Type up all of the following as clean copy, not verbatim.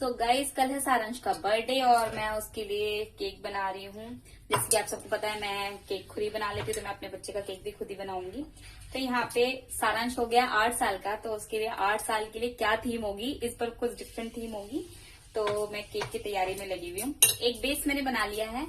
So guys, कल है सारांश का बर्थडे और मैं उसके लिए केक बना रही हूँ। जैसे कि आप सबको पता है, मैं केक खुद ही बना लेती हूँ, तो मैं अपने बच्चे का केक भी खुद ही बनाऊंगी। तो यहाँ पे सारांश हो गया 8 साल का, तो उसके लिए 8 साल के लिए क्या थीम होगी, इस पर कुछ डिफरेंट थीम होगी। तो मैं केक की तैयारी में लगी हुई हूँ। एक बेस मैंने बना लिया है,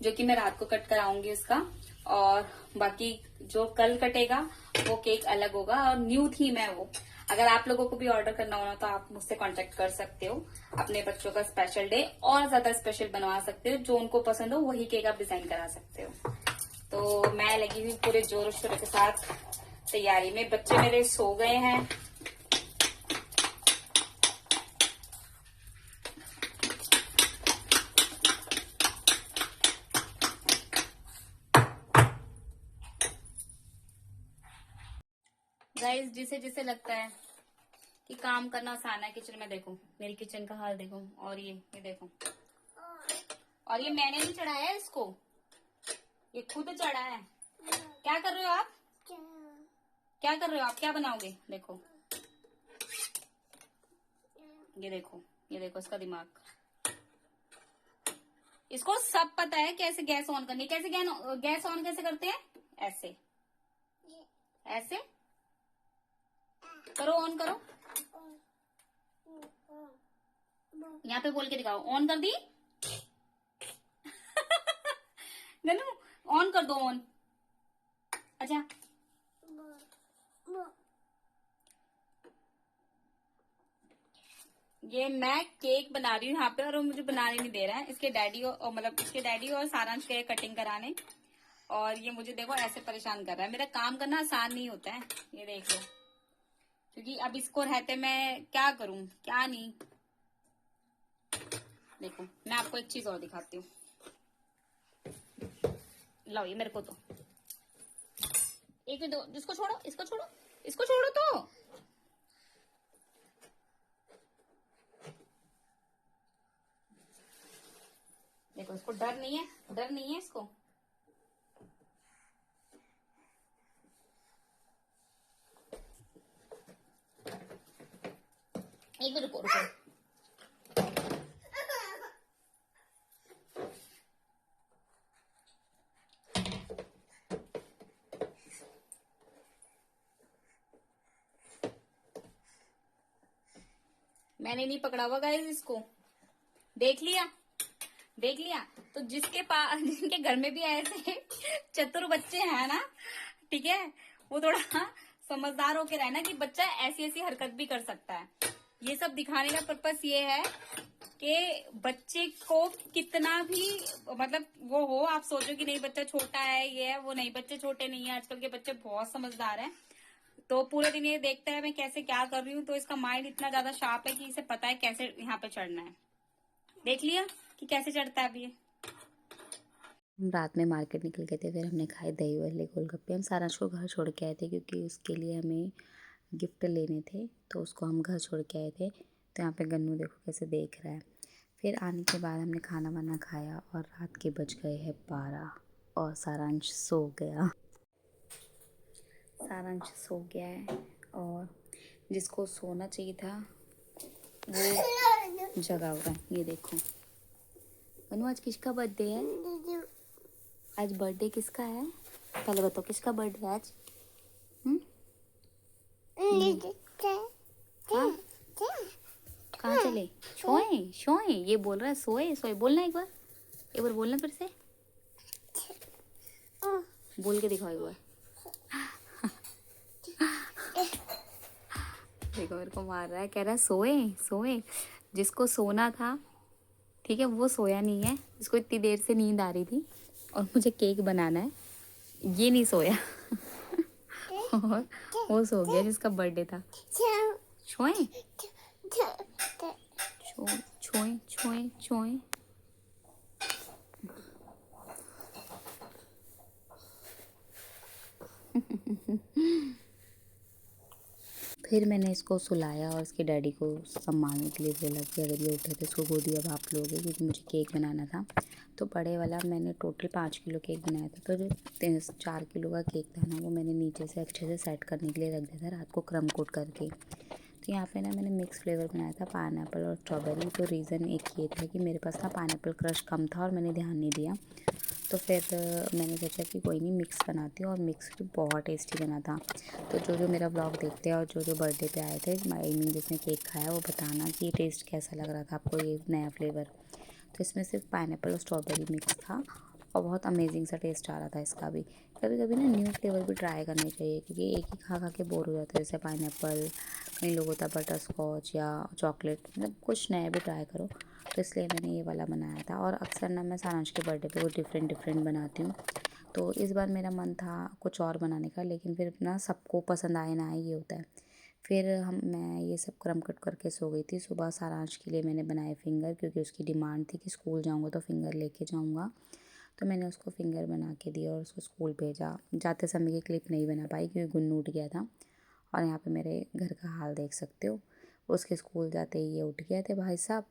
जो कि मैं रात को कट कराऊंगी उसका, और बाकी जो कल कटेगा वो केक अलग होगा और न्यू थीम है वो। अगर आप लोगों को भी ऑर्डर करना हो ना, तो आप मुझसे कांटेक्ट कर सकते हो। अपने बच्चों का स्पेशल डे और ज्यादा स्पेशल बनवा सकते हो, जो उनको पसंद हो वही केक आप डिजाइन करा सकते हो। तो मैं लगी हुई पूरे जोर शोर के साथ तैयारी में। बच्चे मेरे सो गए हैं। गाइस, जिसे जिसे लगता है कि काम करना आसान है किचन में, देखो मेरी किचन का हाल देखो। और ये देखो, और ये मैंने नहीं चढ़ाया है इसको, ये खुद चढ़ा है। क्या कर रहे हो आप? क्या कर रहे हो आप? क्या बनाओगे? देखो, ये देखो, ये देखो इसका दिमाग। इसको सब पता है कैसे गैस ऑन करनी है। कैसे गैस ऑन कैसे करते हैं? ऐसे ऐसे करो, ऑन करो। यहाँ पे बोल के दिखाओ, ऑन कर दी। ननू, ऑन कर दो, ऑन। अच्छा, ये मैं केक बना रही हूँ यहाँ पे, और वो मुझे बनाने नहीं दे रहा है। इसके डैडी और मतलब इसके डैडी और सारांश गए कटिंग कराने, और ये मुझे देखो ऐसे परेशान कर रहा है। मेरा काम करना आसान नहीं होता है, ये देख लो। क्योंकि अब इसको रहते मैं क्या करूं क्या नहीं। देखो, मैं आपको एक चीज और दिखाती हूँ। लो ये मेरे को तो एक मिनट दो। इसको छोड़ो, इसको छोड़ो, इसको छोड़ो तो। देखो, इसको डर नहीं है, डर नहीं है इसको। एक मिनट रुको रुको। मैंने नहीं पकड़ा हुआ गाइस इसको। देख लिया, देख लिया। तो जिसके पास जिनके घर में भी ऐसे चतुर बच्चे हैं ना, ठीक है, वो थोड़ा समझदार होके रहना कि बच्चा ऐसी ऐसी हरकत भी कर सकता है। ये सब दिखाने का पर्पस ये है कि बच्चे को कितना भी मतलब वो हो, आप सोचो कि नहीं बच्चा छोटा है, ये है वो, नहीं, बच्चे छोटे नहीं है। आजकल के बच्चे बहुत समझदार हैं। तो पूरे दिन ये देखता है मैं कैसे क्या कर रही हूँ, तो इसका माइंड इतना ज्यादा शार्प है कि इसे पता है कैसे यहाँ पे चढ़ना है। देख लिया कि कैसे चढ़ता है अभी ये। हम रात में मार्केट निकल गए थे, फिर हमने खाए दही वाले गोलगप्पे। हम सारांश को घर छोड़ के आए थे क्योंकि उसके लिए हमें गिफ्ट लेने थे, तो उसको हम घर छोड़ के आए थे। तो यहाँ पे गन्नू देखो कैसे देख रहा है। फिर आने के बाद हमने खाना वाना खाया और रात के बज गए हैं 12 और सारांश सो गया। सारांश सो गया है, और जिसको सोना चाहिए था वो जगा हुआ है। ये देखो गन्नू, आज किसका बर्थडे है? आज बर्थडे किसका है? पहले बताओ किसका बर्थडे है आज? हाँ? कहाँ चले? सोए सोए, ये बोल रहा है सोए सोए। बोलना एक बार बोलना फिर से। बोल के दिखाओ एक बार। देखो मेरे को मार रहा है, कह रहा है सोए सोए। जिसको सोना था, ठीक है, वो सोया नहीं है। जिसको इतनी देर से नींद आ रही थी और मुझे केक बनाना है, ये नहीं सोया। और वो सो गया जिसका बर्थडे था। छोए छोए छोए छोए छोए। फिर मैंने इसको सुलाया और इसके डैडी को संभालने के लिए बोला कि अगर ये उठे तो इसको गोदी अब आप लोगे, क्योंकि मुझे केक बनाना था। तो बड़े वाला मैंने टोटल 5 किलो केक बनाया था, तो जो 4 किलो का केक था ना, वो मैंने नीचे से अच्छे से सेट करने के लिए रख दिया था रात को क्रम कोट करके। तो यहाँ पे ना मैंने मिक्स फ्लेवर बनाया था पाइनएप्पल और स्ट्रॉबेरी। तो रीज़न एक ये था कि मेरे पास ना पाइनएप्पल क्रश कम था और मैंने ध्यान नहीं दिया। तो फिर मैंने सोचा कि कोई नहीं मिक्स बनाती हूँ, और मिक्स भी बहुत टेस्टी बना था। तो जो मेरा ब्लॉग देखते हैं और जो बर्थडे पे आए थे, आई मीन जिसने केक खाया, वो बताना कि टेस्ट कैसा लग रहा था आपको ये नया फ्लेवर। तो इसमें सिर्फ पाइनएप्पल और स्ट्रॉबेरी मिक्स था और बहुत अमेजिंग सा टेस्ट आ रहा था इसका भी। कभी कभी ना न्यू फ्लेवर भी ट्राई करने चाहिए, क्योंकि एक ही खा खा के बोर हो जाता है। जैसे पाइनएप्पल, कई लोग होता है बटर स्कॉच या चॉकलेट, मतलब कुछ नया भी ट्राई करो। तो इसलिए मैंने ये वाला बनाया था। और अक्सर ना मैं सारांश के बर्थडे पे कुछ डिफरेंट डिफरेंट बनाती हूँ। तो इस बार मेरा मन था कुछ और बनाने का, लेकिन फिर ना सबको पसंद आए ना आए ये होता है। फिर मैं ये सब क्रम कट करके सो गई थी। सुबह सारांश के लिए मैंने बनाए फिंगर, क्योंकि उसकी डिमांड थी कि स्कूल जाऊँगा तो फिंगर लेके जाऊँगा। तो मैंने उसको फिंगर बना के दिया और उसको स्कूल भेजा। जाते समय की क्लिप नहीं बना पाई क्योंकि गुन्नू उठ गया था। और यहाँ पे मेरे घर का हाल देख सकते हो। उसके स्कूल जाते ही ये उठ गए थे भाई साहब,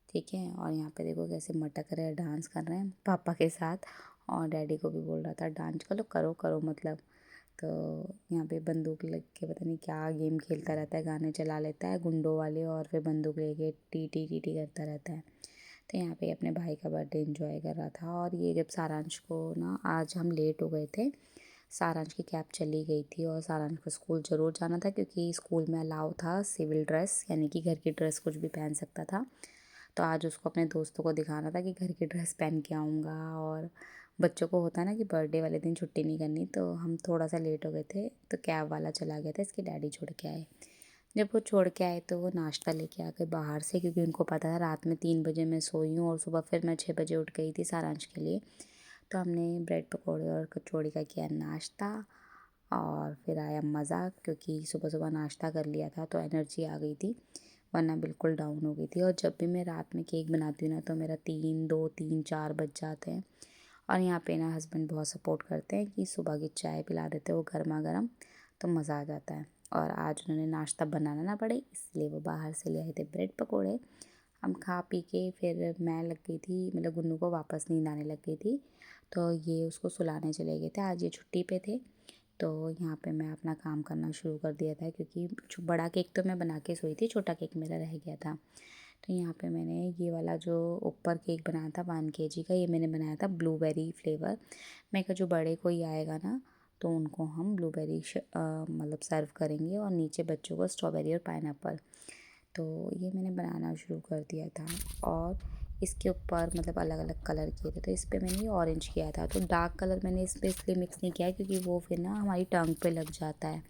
ठीक है। और यहाँ पे देखो कैसे मटक रहे हैं, डांस कर रहे हैं पापा के साथ। और डैडी को भी बोल रहा था डांस करो करो करो मतलब। तो यहाँ पे बंदूक लग के पता नहीं क्या गेम खेलता रहता है, गाने चला लेता है गुंडों वाले, और फिर बंदूक लेके टी टी टी टी करता रहता है। तो यहाँ पे अपने भाई का बर्थडे एंजॉय कर रहा था। और ये जब सारांश को ना, आज हम लेट हो गए थे, सारांश की कैब चली गई थी और सारांश को स्कूल ज़रूर जाना था, क्योंकि स्कूल में अलाउ था सिविल ड्रेस, यानी कि घर की ड्रेस कुछ भी पहन सकता था। तो आज उसको अपने दोस्तों को दिखाना था कि घर की ड्रेस पहन के आऊँगा। और बच्चों को होता है ना कि बर्थडे वाले दिन छुट्टी नहीं करनी। तो हम थोड़ा सा लेट हो गए थे, तो कैब वाला चला गया था, इसके डैडी छोड़ के आए। जब वो छोड़ के आए तो वो नाश्ता लेके आ गए बाहर से, क्योंकि उनको पता था रात में 3 बजे मैं सोई हूँ और सुबह फिर मैं 6 बजे उठ गई थी सारांश के लिए। तो हमने ब्रेड पकौड़े और कचौड़ी का किया नाश्ता। और फिर आया मज़ा, क्योंकि सुबह सुबह नाश्ता कर लिया था तो एनर्जी आ गई थी, वरना बिल्कुल डाउन हो गई थी। और जब भी मैं रात में केक बनाती हूँ ना, तो मेरा 3, 2, 3, 4 बज जाते हैं। और यहाँ पे ना हस्बैंड बहुत सपोर्ट करते हैं कि सुबह की चाय पिला देते हैं वो गर्मा गर्म, तो मज़ा आ जाता है। और आज उन्होंने नाश्ता बनाना ना पड़े, इसलिए वो बाहर से ले आए थे ब्रेड पकोड़े। हम खा पी के फिर मैं लग गई थी, मतलब गुन्नू को वापस नींद आने लग गई थी। तो ये उसको सुलाने चले गए थे, आज ये छुट्टी पे थे। तो यहाँ पे मैं अपना काम करना शुरू कर दिया था, क्योंकि बड़ा केक तो मैं बना के सोई थी, छोटा केक मेरा रह गया था। तो यहाँ पे मैंने ये वाला जो ऊपर केक बनाया था 1 kg का, ये मैंने बनाया था ब्लूबेरी फ्लेवर। मैं कहा जो बड़े कोई आएगा ना, तो उनको हम ब्लूबेरी मतलब सर्व करेंगे, और नीचे बच्चों को स्ट्रॉबेरी और पाइनएप्पल। तो ये मैंने बनाना शुरू कर दिया था। और इसके ऊपर मतलब अलग अलग कलर किए थे। तो इस पर मैंने ये ऑरेंज किया था। तो डार्क कलर मैंने इस पर इसलिए मिक्स नहीं किया क्योंकि वो फिर ना हमारी टंग पे लग जाता है।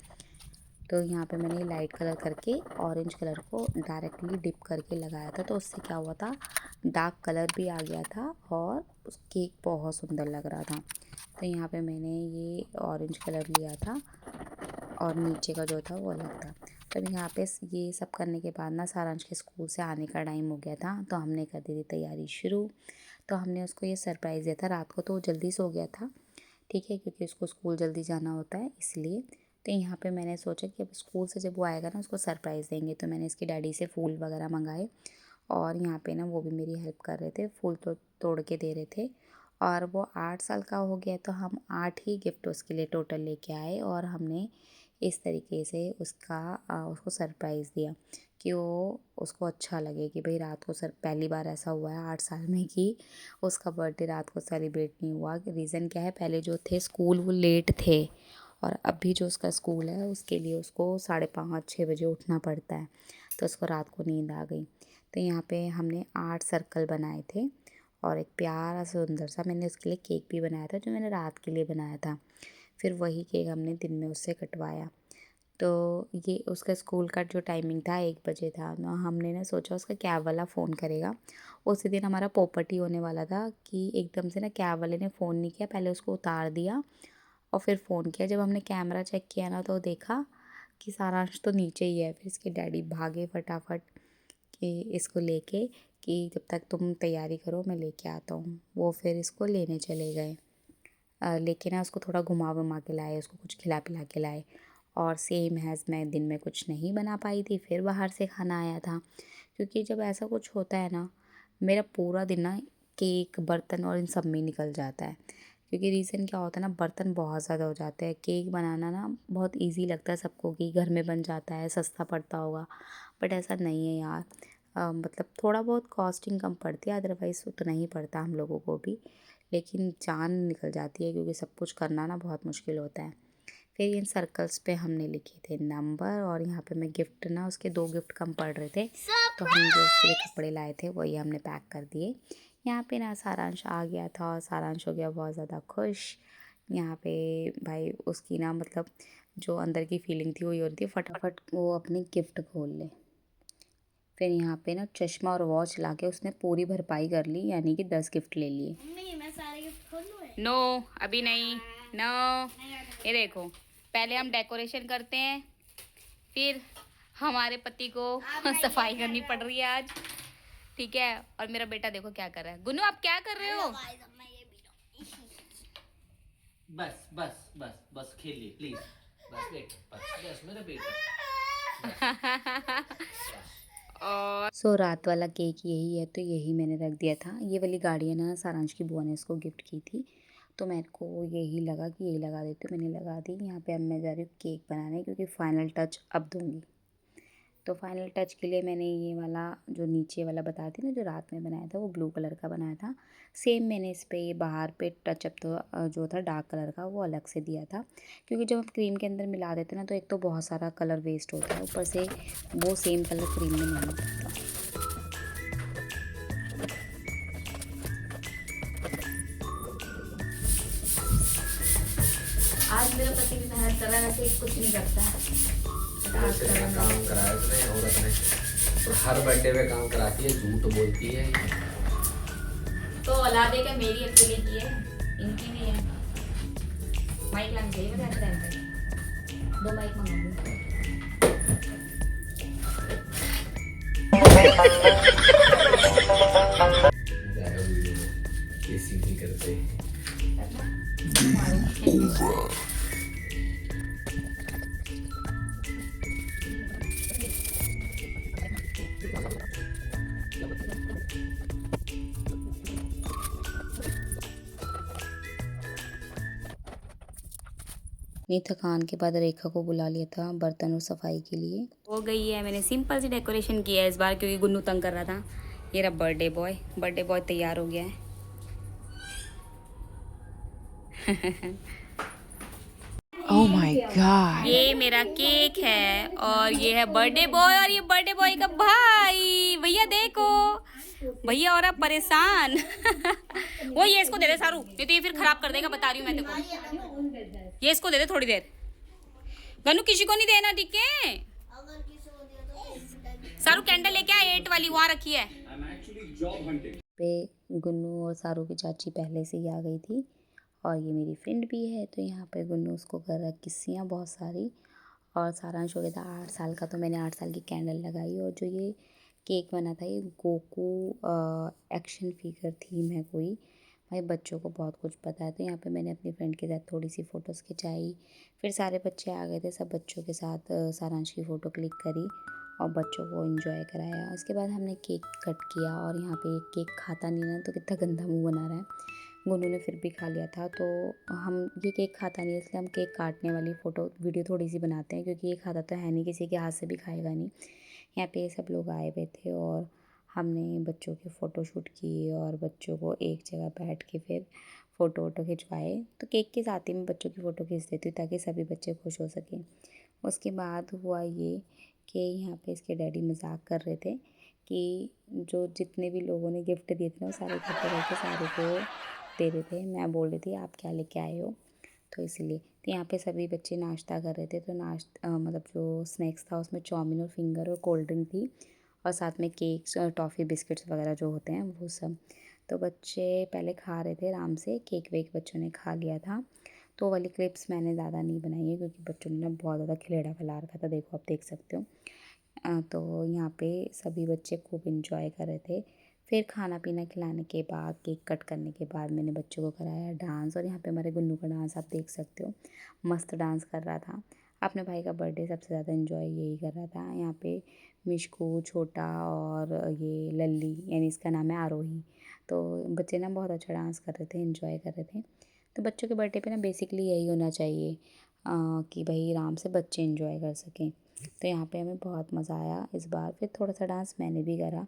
तो यहाँ पे मैंने लाइट कलर करके ऑरेंज कलर को डायरेक्टली डिप करके लगाया था। तो उससे क्या हुआ था, डार्क कलर भी आ गया था और उस केक बहुत सुंदर लग रहा था। तो यहाँ पे मैंने ये ऑरेंज कलर लिया था और नीचे का जो था वो अलग था। तब यहाँ पे ये सब करने के बाद ना सारांश के स्कूल से आने का टाइम हो गया था, तो हमने कर दी थी तैयारी शुरू। तो हमने उसको ये सरप्राइज़ दिया था रात को, तो वो जल्दी सो गया था, ठीक है, क्योंकि उसको स्कूल जल्दी जाना होता है इसलिए। तो यहाँ पे मैंने सोचा कि अब स्कूल से जब वो आएगा ना, उसको सरप्राइज़ देंगे। तो मैंने इसके डैडी से फूल वगैरह मंगाए, और यहाँ पे ना वो भी मेरी हेल्प कर रहे थे, फूल तो तोड़ के दे रहे थे। और वो 8 साल का हो गया, तो हम 8 ही गिफ्ट उसके लिए टोटल लेके आए, और हमने इस तरीके से उसको सरप्राइज़ दिया कि वो उसको अच्छा लगे कि भाई रात को सर पहली बार ऐसा हुआ है 8 साल में कि उसका बर्थडे रात को सेलिब्रेट नहीं हुआ। रीज़न क्या है, पहले जो थे स्कूल वो लेट थे, और अभी जो उसका स्कूल है उसके लिए उसको 5:30-6 बजे उठना पड़ता है, तो उसको रात को नींद आ गई। तो यहाँ पे हमने 8 सर्कल बनाए थे, और एक प्यारा सुंदर सा मैंने उसके लिए केक भी बनाया था, जो मैंने रात के लिए बनाया था। फिर वही केक हमने दिन में उससे कटवाया। तो ये उसका स्कूल का जो टाइमिंग था 1 बजे था ना, हमने ना सोचा उसका कैब वाला फ़ोन करेगा। उसी दिन हमारा पोपट ही होने वाला था कि एकदम से ना कैब वाले ने फ़ोन नहीं किया, पहले उसको उतार दिया और फिर फ़ोन किया। जब हमने कैमरा चेक किया ना, तो देखा कि सारांश तो नीचे ही है। फिर इसके डैडी भागे फटाफट कि इसको लेके, कि जब तक तुम तैयारी करो मैं लेके आता हूँ। वो फिर इसको लेने चले गए। लेके ना उसको थोड़ा घुमा वुमा के लाए, उसको कुछ खिला पिला के लाए। और सेम हैज़ मैं दिन में कुछ नहीं बना पाई थी, फिर बाहर से खाना आया था। क्योंकि जब ऐसा कुछ होता है ना, मेरा पूरा दिन ना केक, बर्तन और इन सब में निकल जाता है। क्योंकि रीज़न क्या होता है ना, बर्तन बहुत ज़्यादा हो जाते हैं। केक बनाना ना बहुत ईज़ी लगता है सबको कि घर में बन जाता है, सस्ता पड़ता होगा, बट ऐसा नहीं है यार। मतलब थोड़ा बहुत कॉस्टिंग कम पड़ती है, अदरवाइज़ उतना ही पड़ता हम लोगों को भी, लेकिन जान निकल जाती है क्योंकि सब कुछ करना ना बहुत मुश्किल होता है। फिर इन सर्कल्स पे हमने लिखे थे नंबर, और यहाँ पे मैं गिफ्ट ना, उसके 2 गिफ्ट कम पड़ रहे थे, तो हम जो उसके लिए कपड़े लाए थे वही हमने पैक कर दिए। यहाँ पे ना सारांश आ गया था और सारांश हो गया बहुत ज़्यादा खुश। यहाँ पे भाई उसकी ना मतलब जो अंदर की फीलिंग थी वो ये हो रही थी फटाफट वो अपनी गिफ्ट खोल ले। फिर यहाँ पे ना चश्मा और वॉच लाके उसने पूरी भरपाई कर ली, यानी कि 10 गिफ्ट ले लिए। मम्मी मैं सारे गिफ्ट खोल लूं? नो, अभी नहीं। नो, ये देखो, पहले हम डेकोरेशन करते हैं, फिर हमारे पति को सफाई करनी पड़ रही है आज, ठीक है। और मेरा बेटा देखो क्या कर रहा है। गुन्नू आप क्या कर रहे हो? बस बस बस बस खेलिए प्लीज। बस वेट, बस बस मेरा बेटा। सो रात वाला केक यही है, तो यही मैंने रख दिया था। ये वाली गाड़ियाँ ना सारांश की बुआ ने इसको गिफ्ट की थी, तो मेरे को यही लगा कि यही लगा देती हूँ, मैंने लगा दी। यहाँ पे अब मैं जा रही हूँ केक बनाने, क्योंकि फाइनल टच अब दूँगी। तो फाइनल टच के लिए मैंने ये वाला जो नीचे वाला बताया थी ना, जो रात में बनाया था, वो ब्लू कलर का बनाया था। सेम मैंने इस पे ये बाहर पे टचअप तो जो था डार्क कलर का वो अलग से दिया था, क्योंकि जब हम क्रीम के अंदर मिला देते हैं ना, तो एक तो बहुत सारा कलर वेस्ट होता है, ऊपर से वो सेम कलर क्रीम में नहीं होता। आज मेरा पति भी मेहनत कर रहा है, वैसे कुछ नहीं करता है। काम कराया इसने औरत ने, और हर बर्थडे पे काम कराती है, झूठ बोलती है। तो औलादे का मेरी अकेले की है, इनकी भी है। माइक लाना चाहिए मुझे ऐसे टाइम पे। 2 माइक मंगा दूँ। किसी नहीं करते। इतनी थकान के बाद रेखा को बुला लिया था बर्तन और सफाई के लिए। हो गई है, मैंने सिंपल सी डेकोरेशन किया है इस बार, क्योंकि गुन्नू तंग कर रहा था। ये रहा बर्थडे बॉय तैयार हो गया है। Oh my God. ये मेरा केक है और ये है बर्थडे बॉय, और ये बर्थडे बॉय का भाई। भैया देखो, भैया और अब परेशान। वो ये इसको दे दे सारू, नहीं तो ये फिर खराब कर देगा, बता रही हूँ मैं तेरे को। ये इसको दे दे थोड़ी देर। गन्नू किसी को नहीं देना, ठीक है? सारू कैंडल लेके आ, 8 वाली वहाँ रखी है। पे गुन्नू और सारू की चाची पहले से ही आ गई थी, और ये मेरी फ्रेंड भी है, तो यहाँ पे गुन्नू उसको कर रहा है किस्सियाँ बहुत सारी। और सारांश हो गया था 8 साल का, तो मैंने 8 साल की कैंडल लगाई। और जो ये केक बना था, ये गोकू एक्शन फिगर थीम है कोई। भाई बच्चों को बहुत कुछ पता है, तो यहाँ पे मैंने अपनी फ्रेंड के साथ थोड़ी सी फ़ोटोज़ खिंचाई। फिर सारे बच्चे आ गए थे, सब बच्चों के साथ सारांश की फ़ोटो क्लिक करी और बच्चों को एंजॉय कराया। उसके बाद हमने केक कट किया, और यहाँ पे केक खाता नहीं ना, तो कितना गंदा मुंह बना रहा है। गुन्नू ने फिर भी खा लिया था, तो हम ये केक खाता नहीं है, इसलिए हम केक काटने वाली फ़ोटो वीडियो थोड़ी सी बनाते हैं, क्योंकि ये खाता तो है नहीं, किसी के हाथ से भी खाएगा नहीं। यहाँ पे सब लोग आए हुए थे, और हमने बच्चों के फ़ोटो शूट किए, और बच्चों को एक जगह बैठ के फिर फ़ोटो वोटो खिंचवाए। तो केक के साथ ही मैं बच्चों की फ़ोटो खींच देती हूँ, ताकि सभी बच्चे खुश हो सकें। उसके बाद हुआ ये कि यहाँ पे इसके डैडी मजाक कर रहे थे कि जो जितने भी लोगों ने गिफ्ट दिए थे ना, वो सारे इकट्ठे करके सारे को दे रहे थे। मैं बोल रही थी आप क्या लेके आए हो, तो इसलिए। तो यहाँ पे सभी बच्चे नाश्ता कर रहे थे, तो मतलब जो स्नैक्स था उसमें चाउमीन और फिंगर और कोल्ड ड्रिंक थी, और साथ में केक्स और टॉफ़ी बिस्किट्स वगैरह जो होते हैं वो सब। तो बच्चे पहले खा रहे थे आराम से, केक वेक बच्चों ने खा लिया था। तो वो वाली क्लिप्स मैंने ज़्यादा नहीं बनाई है, क्योंकि बच्चों ने ना बहुत ज़्यादा खिलेड़ा फैला रखा था, देखो आप देख सकते हो। तो यहाँ पे सभी बच्चे खूब इंजॉय कर रहे थे। फिर खाना पीना खिलाने के बाद, केक कट करने के बाद, मैंने बच्चों को कराया डांस। और यहाँ पे हमारे गुन्नू का डांस आप देख सकते हो, मस्त डांस कर रहा था। अपने भाई का बर्थडे सबसे ज़्यादा इन्जॉय यही कर रहा था। यहाँ पे मिशकू, छोटा और ये लल्ली, यानी इसका नाम है आरोही। तो बच्चे ना बहुत अच्छा डांस कर रहे थे, इन्जॉय कर रहे थे। तो क्योंकि बच्चों के बर्थडे पे ना बेसिकली यही होना चाहिए कि भाई आराम से बच्चे एंजॉय कर सकें। तो यहाँ पे हमें बहुत मज़ा आया इस बार। फिर थोड़ा सा डांस मैंने भी करा,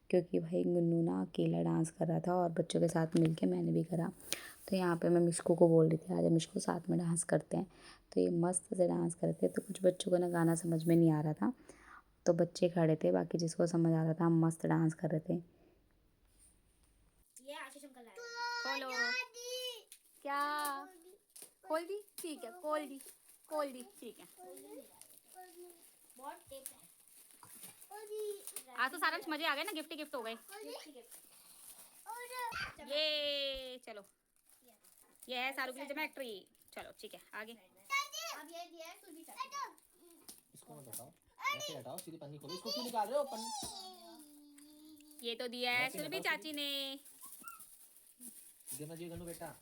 क्योंकि भाई गुन्नू ना अकेला डांस कर रहा था और बच्चों के साथ मिलके मैंने भी करा। तो यहाँ पे मैं मिशको को बोल रही थी आज मिशको साथ में डांस करते हैं। तो ये मस्त से डांस करते तो कुछ बच्चों को ना गाना समझ में नहीं आ रहा था, तो बच्चे खड़े थे, बाकी जिसको समझ आ रहा था हम मस्त डांस कर रहे थे। ये आशीष अंकल आए। खोलो। क्या खोल दी? ठीक है, खोल दी, खोल दी, ठीक है। बहुत टेप है। आज तो सारा मजे आ गए ना, गिफ्ट ही गिफ्ट हो गए। ये चलो, ये है सारू के लिए ज्योमेट्री। चलो ठीक है, आगे। अब ये दिया है सुरभि चाची। इसको मत हटाओ, ऐसे हटाओ, सीधी पन्नी खोलो। इसको क्यों निकाल रहे हो पन्नी? ये तो दिया है सुरभि चाची ने। गिरना जी गन्नू बेटा।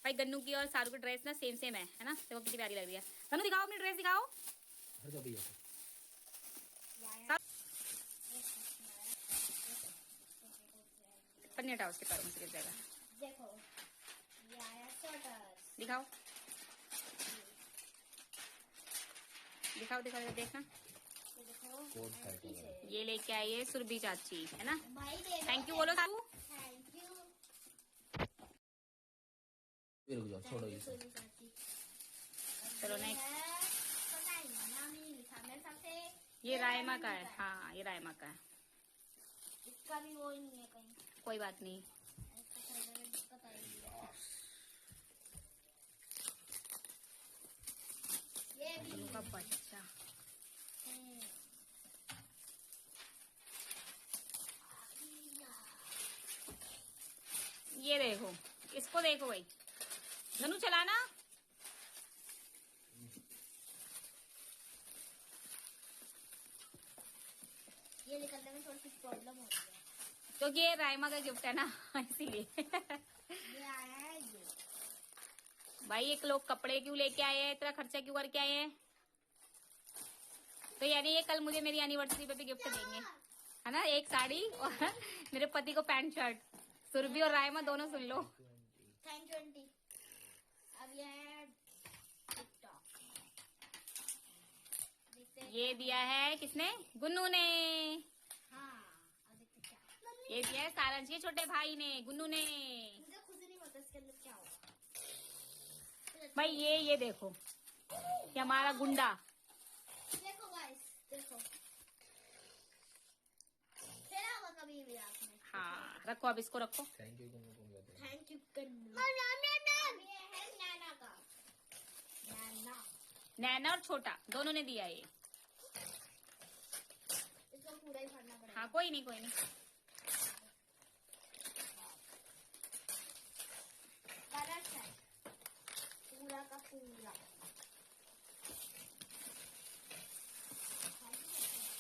भाई गन्नू की और सारू की ड्रेस ना सेम सेम है ना? देखो कितनी प्यारी लग रही है। गन्नू दिखाओ अपनी ड्रेस, दिखाओ। हट जाओ भैया। पन्नी हटाओ उसके पैरों में से गिर जाएगा। देखो ये आया स्वेटर। दिखाओ दिखाओ दिखाओ, देखना। ये देखो कोट टाइट हो गया। ये लेके आई है सुरभि चाची, है ना? भाई दे दो। थैंक यू बोलो सारू। थैंक यू ये रुक जाओ, छोड़ो ये सब। सुरभि चाची। चलो ये नेक्स्ट। है, पता ही नहीं, नाम ही नहीं लिखा मेरे सामने। ये रायमा का है। हाँ ये रायमा का है। इसका भी वो ही नहीं है कहीं। कोई बात नहीं। इसका कलर पता ही नहीं है। ये भी गन्नू का बच्चा। है। ये देखो, इसको देखो भाई। गन्नू चलाना। ये निकलने में थोड़ी सी प्रॉब्लम हो रही है। क्योंकि ये रायमा का गिफ्ट है ना, इसीलिए। ये आया है ये। भाई एक लोग कपड़े क्यों लेके आए हैं, इतना खर्चा क्यों करके आए हैं? तो यानी ये कल मुझे मेरी एनिवर्सरी पे भी गिफ्ट देंगे, है ना? एक साड़ी और मेरे पति को पैंट शर्ट। सुरभि और रायमा दोनों सुन लो। Thank you aunty. अब ये है टिकटॉक। देखते हैं। ये दिया है किसने? गुन्नू ने। हाँ अब देखते हैं क्या। ये दिया है सारंश के छोटे भाई ने, गुन्नू ने। मुझे खुद ही नहीं पता इसके अंदर क्या होगा। भाई ये देखो, ये हमारा गुंडा। देखो गाइस देखो। खेला होगा कभी भी आपने। हाँ रखो, अब इसको रखो। थैंक यू गन्नू को कहते हैं। Thank you Gannu. अब ये है नैना का। नैना। नैना और छोटा दोनों ने दिया ये। इसको पूरा ही भरना पड़ेगा। हाँ कोई नहीं, कोई नहीं। कलर है पूरा का पूरा।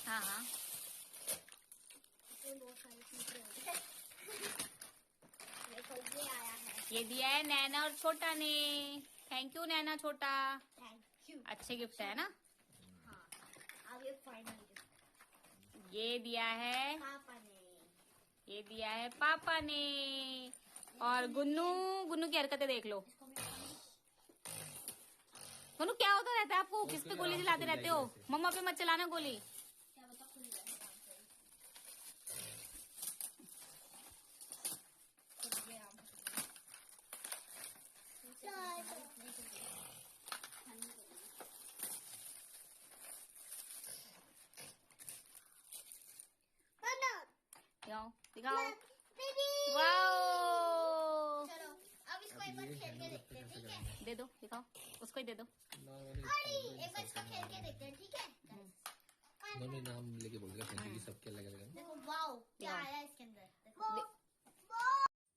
हाँ हाँ इसमें बहुत सारी चीजें हैं। देखो ये आया है। ये दिया है नैना और छोटा ने। थैंक यू नैना छोटा। Thank you. अच्छे गिफ्ट है ना? हाँ अब ये फाइनल ये दिया है, पापा ने। ये दिया है पापा ने। और गुन्नू की हरकतें देख लो। गुन्नू क्या होता रहता है आपको? किस पे गोली चलाते रहते हो? मम्मा पे मत चलाना गोली। क्या बता खुल रहा है काम से। तो ये आम दिखाओ दिखाओ। बेबी। वाओ, चलो अब इसको एक बार खेल के देखते हैं ठीक है। दे दो, दिखाओ उसको ही दे दो। अरे एक बार इसको खेल के देखते हैं ठीक है। उन्होंने नाम लेके बोल दिया क्योंकि सबके अलग अलग हैं। देखो वाओ क्या आया है इसके अंदर। देखो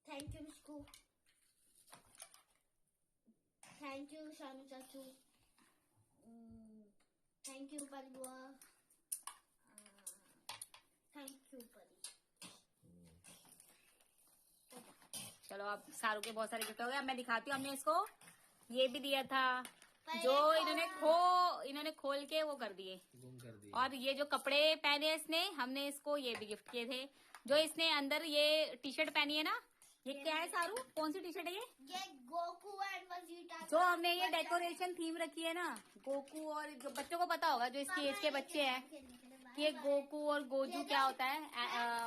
thank you Mishku. Thank you Shanu चाचू। थैंक यू परी बुआ। थैंक यू परी। चलो अब सारू के बहुत सारे गिफ्ट हो गए। अब मैं दिखाती हूँ। हमने इसको ये भी दिया था जो इन्होंने खोल के वो कर दिए। गुम कर दिए। और ये जो कपड़े पहने इसने, हमने इसको ये भी गिफ्ट किए थे। जो इसने अंदर ये टी शर्ट पहनी है ना, ये क्या है सारू? कौन सी टी शर्ट है ये? Goku and Vegeta. जो हमने ये डेकोरेशन थीम रखी है ना, गोकू, और जो बच्चों को पता होगा जो इसकी एज के बच्चे हैं कि ये गोकू और गोजू क्या होता है,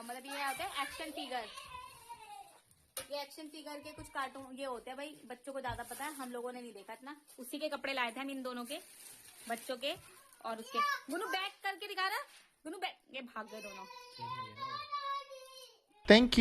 मतलब ये होता है एक्शन फिगर। ये एक्शन फिगर के कुछ कार्टून ये होते हैं भाई, बच्चों को ज्यादा पता है, हम लोगों ने नहीं देखा इतना। उसी के कपड़े लाए थे हम इन दोनों के बच्चों के। और उसके गुनू बैक करके दिखा रहा, गुनू बैक, ये भाग गए दोनों। Thank you.